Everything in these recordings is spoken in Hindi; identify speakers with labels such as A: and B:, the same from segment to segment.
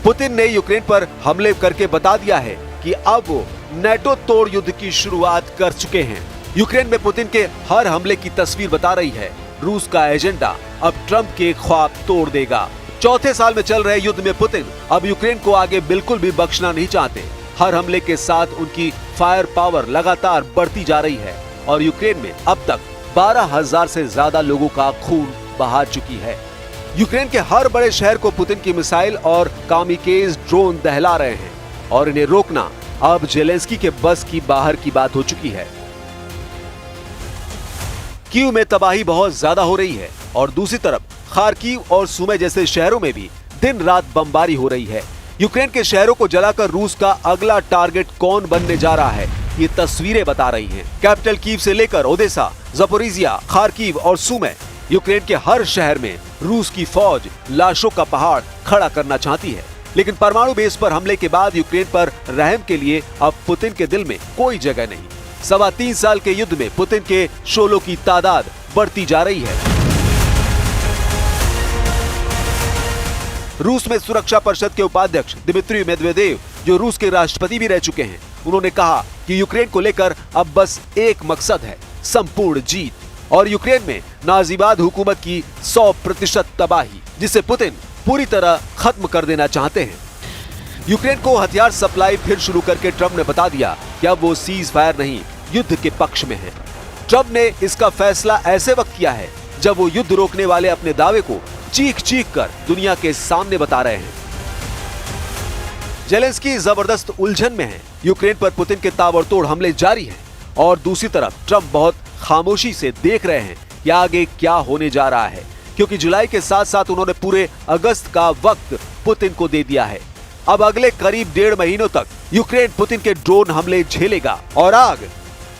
A: पुतिन ने यूक्रेन पर हमले करके बता दिया है कि अब वो नेटो तोड़ युद्ध की शुरुआत कर चुके हैं। यूक्रेन में पुतिन के हर हमले की तस्वीर बता रही है रूस का एजेंडा अब ट्रंप के ख्वाब तोड़ देगा। चौथे साल में चल रहे युद्ध में पुतिन अब यूक्रेन को आगे बिल्कुल भी बख्शना नहीं चाहते। हर हमले के साथ उनकी फायर पावर लगातार बढ़ती जा रही है और यूक्रेन में अब तक 12,000 से ज्यादा लोगों का खून बहा चुकी है। यूक्रेन के हर बड़े शहर को पुतिन की मिसाइल और कामिकेज ड्रोन दहला रहे हैं और इन्हें रोकना अब जेलेंस्की के बस की बाहर की बात हो चुकी है। कीव में तबाही बहुत ज्यादा हो रही है और दूसरी तरफ खार्किव और सुमे जैसे शहरों में भी दिन रात बमबारी हो रही है। यूक्रेन के शहरों को जलाकर रूस का अगला टारगेट कौन बनने जा रहा है, ये तस्वीरें बता रही हैं। कैपिटल कीव से लेकर ओडेसा, ज़पोरिजिया, खार्किव और सुमे, यूक्रेन के हर शहर में रूस की फौज लाशों का पहाड़ खड़ा करना चाहती है। लेकिन परमाणु बेस पर हमले के बाद यूक्रेन पर रहम के लिए अब पुतिन के दिल में कोई जगह नहीं। 3.25 साल के युद्ध में पुतिन के शोलों की तादाद बढ़ती जा रही है। रूस में सुरक्षा परिषद के उपाध्यक्ष दिमित्री मेदवेदेव, जो रूस के राष्ट्रपति भी रह चुके हैं, उन्होंने कहा कि यूक्रेन को लेकर अब बस एक मकसद है, संपूर्ण जीत और यूक्रेन में नाजीवाद हुकूमत की 100% तबाही, जिसे पुतिन पूरी तरह खत्म कर देना चाहते हैं। यूक्रेन को हथियार सप्लाई फिर शुरू करके ट्रंप ने बता दिया कि अब वो सीज फायर नहीं, युद्ध के पक्ष में है। ट्रंप ने इसका फैसला ऐसे वक्त किया है जब वो युद्ध रोकने वाले अपने दावे को चीख चीख कर दुनिया के सामने बता रहे हैं। जेलेंस्की जबरदस्त उलझन में है। यूक्रेन पर पुतिन के ताबड़तोड़ हमले जारी हैं और दूसरी तरफ ट्रंप बहुत खामोशी से देख रहे हैं कि आगे क्या होने जा रहा है, क्योंकि जुलाई के साथ साथ उन्होंने पूरे अगस्त का वक्त पुतिन को दे दिया है। अब अगले करीब 1.5 महीनों तक यूक्रेन पुतिन के ड्रोन हमले झेलेगा और आग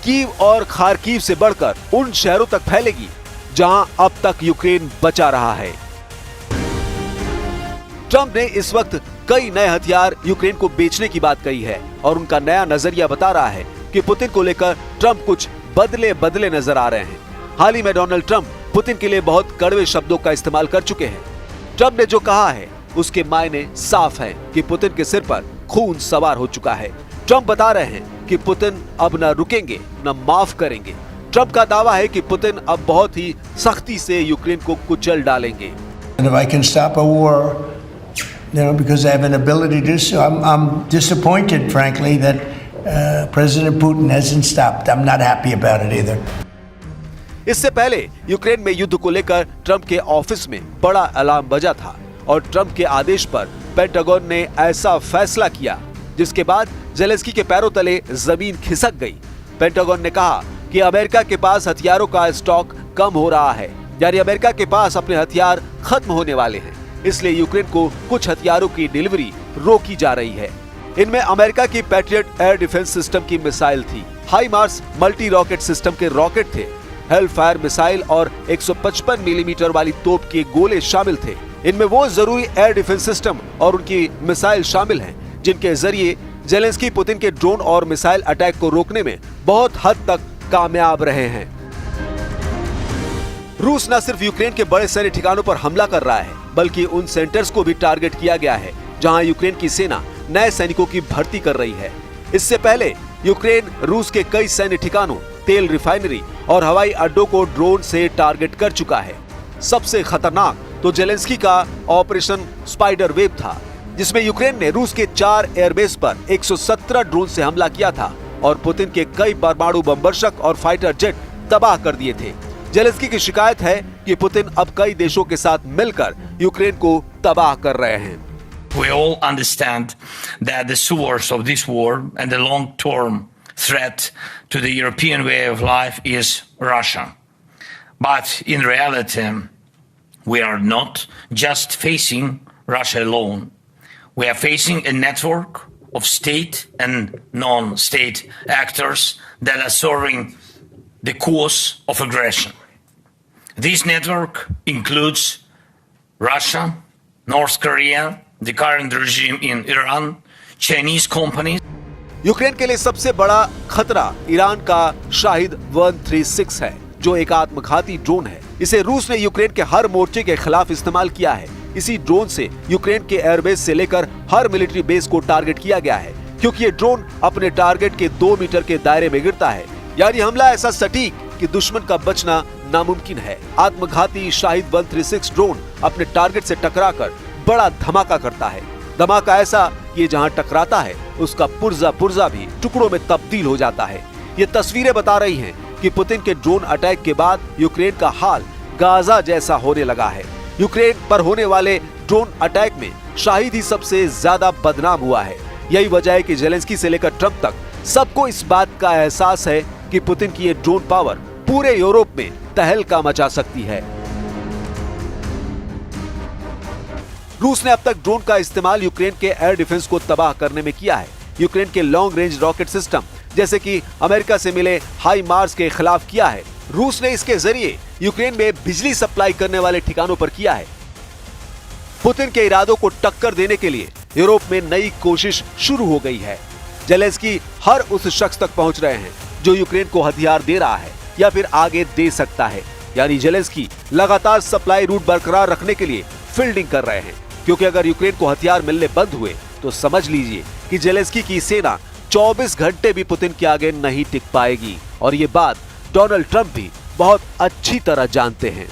A: कीव और खार्किव से बढ़कर उन शहरों तक फैलेगी जहां अब तक यूक्रेन बचा रहा है। ट्रंप ने इस वक्त कई नए हथियार यूक्रेन को बेचने की बात कही है और उनका नया नजरिया बता रहा है कि पुतिन को लेकर ट्रंप कुछ बदले नजर आ रहे हैं। हाल ही में डोनाल्ड ट्रंप पुतिन के लिए बहुत कड़वे शब्दों का इस्तेमाल कर चुके हैं। ट्रंप ने जो कहा है उसके मायने साफ हैं कि पुतिन के सिर पर खून सवार हो चुका है। ट्रंप बता रहे हैं कि पुतिन अब न रुकेंगे न माफ करेंगे। ट्रंप का दावा है कि पुतिन अब बहुत ही सख्ती से यूक्रेन को कुचल डालेंगे।
B: Because I have an ability to do so. I'm disappointed, frankly, that President Putin hasn't stopped. I'm not happy about it either.
A: इससे पहले यूक्रेन में युद्ध को लेकर ट्रंप के ऑफिस में बड़ा अलार्म बजा था और ट्रंप के आदेश पर पेंटागन ने ऐसा फैसला किया जिसके बाद जेलेंस्की के पैरों तले जमीन खिसक गई। पेंटागन ने कहा कि अमेरिका के पास हथियारों का स्टॉक कम हो रहा है, यानी अमेरिका के पास अपने हथियार खत्म होने वाले हैं, इसलिए यूक्रेन को कुछ हथियारों की डिलीवरी रोकी जा रही है। इनमें अमेरिका की पैट्रियट एयर डिफेंस सिस्टम की मिसाइल थी, high Mars multi rocket system के रॉकेट थे, हेल फायर मिसाइल और 155 मिलीमीटर वाली तोप के गोले शामिल थे। इनमें वो जरूरी एयर डिफेंस सिस्टम और उनकी मिसाइल शामिल हैं जिनके जरिए जेलेंस्की पुतिन के ड्रोन और मिसाइल अटैक को रोकने में बहुत हद तक कामयाब रहे हैं। रूस न सिर्फ यूक्रेन के बड़े सैन्य ठिकानों पर हमला कर रहा है, बल्कि उन सेंटर्स को भी टारगेट किया गया है जहां यूक्रेन की सेना नए सैनिकों की भर्ती कर रही है। इससे पहले यूक्रेन रूस के कई सैन्य ठिकानों, तेल रिफाइनरी और हवाई अड्डों को ड्रोन से टारगेट कर चुका है। सबसे खतरनाक तो जेलेंस्की का ऑपरेशन स्पाइडर वेब था, जिसमें यूक्रेन ने रूस के 4 एयरबेस पर 117 ड्रोन से हमला किया था और पुतिन के कई परमाणु बमवर्षक और फाइटर जेट तबाह कर दिए थे। जेलेंस्की की शिकायत है कि पुतिन अब कई देशों के साथ मिलकर यूक्रेन को तबाह कर रहे हैं।
C: We all understand that the source of this war and the long-term threat to the European way of life is Russia. But in reality, we are not just facing Russia alone. We are facing a network of state and non-state actors that are serving the cause of aggression. This network includes Russia, North Korea, the current regime in Iran, Chinese companies.
A: Ukraine के लिए सबसे बड़ा खतरा ईरान का शाहिद 136 है, जो एक आत्मघाती ड्रोन है। इसे रूस ने यूक्रेन के हर मोर्चे के खिलाफ इस्तेमाल किया है। इसी ड्रोन से यूक्रेन के एयरबेस से लेकर हर मिलिट्री बेस को टारगेट किया गया है, क्योंकि ये ड्रोन अपने टारगेट के 2 मीटर के दायरे में गिरता है। यानी हमला ऐसा सटीक कि दुश्मन का बचना नामुमकिन है। आत्मघाती शाहिद 136 ड्रोन अपने टारगेट से टकराकर बड़ा धमाका करता है। धमाका ऐसा कि ये जहां टकराता है उसका पुर्जा पुर्जा भी टुकड़ों में तब्दील हो जाता है। ये तस्वीरें बता रही हैं कि पुतिन के ड्रोन अटैक के बाद यूक्रेन का हाल गाजा जैसा होने लगा है। यूक्रेन पर होने वाले ड्रोन अटैक में शाहिद ही सबसे ज्यादा बदनाम हुआ है। यही वजह है कि जेलेंस्की से लेकर ट्रंप तक सबको इस बात का एहसास है कि पुतिन की ये ड्रोन पावर पूरे यूरोप में तहलका मचा सकती है। रूस ने अब तक ड्रोन का इस्तेमाल यूक्रेन के एयर डिफेंस को तबाह करने में किया है। यूक्रेन के लॉन्ग रेंज रॉकेट सिस्टम जैसे कि अमेरिका से मिले हाई मार्स के खिलाफ किया है। रूस ने इसके जरिए यूक्रेन में बिजली सप्लाई करने वाले ठिकानों पर किया है। पुतिन के इरादों को टक्कर देने के लिए यूरोप में नई कोशिश शुरू हो गई है। जेलेंस्की हर उस शख्स तक पहुंच रहे हैं जो यूक्रेन को हथियार दे रहा है या फिर आगे दे सकता है। यानी जेलेंस्की लगातार सप्लाई रूट बरकरार रखने के लिए फील्डिंग कर रहे हैं, क्योंकि अगर यूक्रेन को हथियार मिलने बंद हुए तो समझ लीजिए कि जेलेंस्की की सेना 24 घंटे भी पुतिन के आगे नहीं टिक पाएगी। और ये बात डोनाल्ड ट्रंप भी बहुत अच्छी तरह जानते हैं।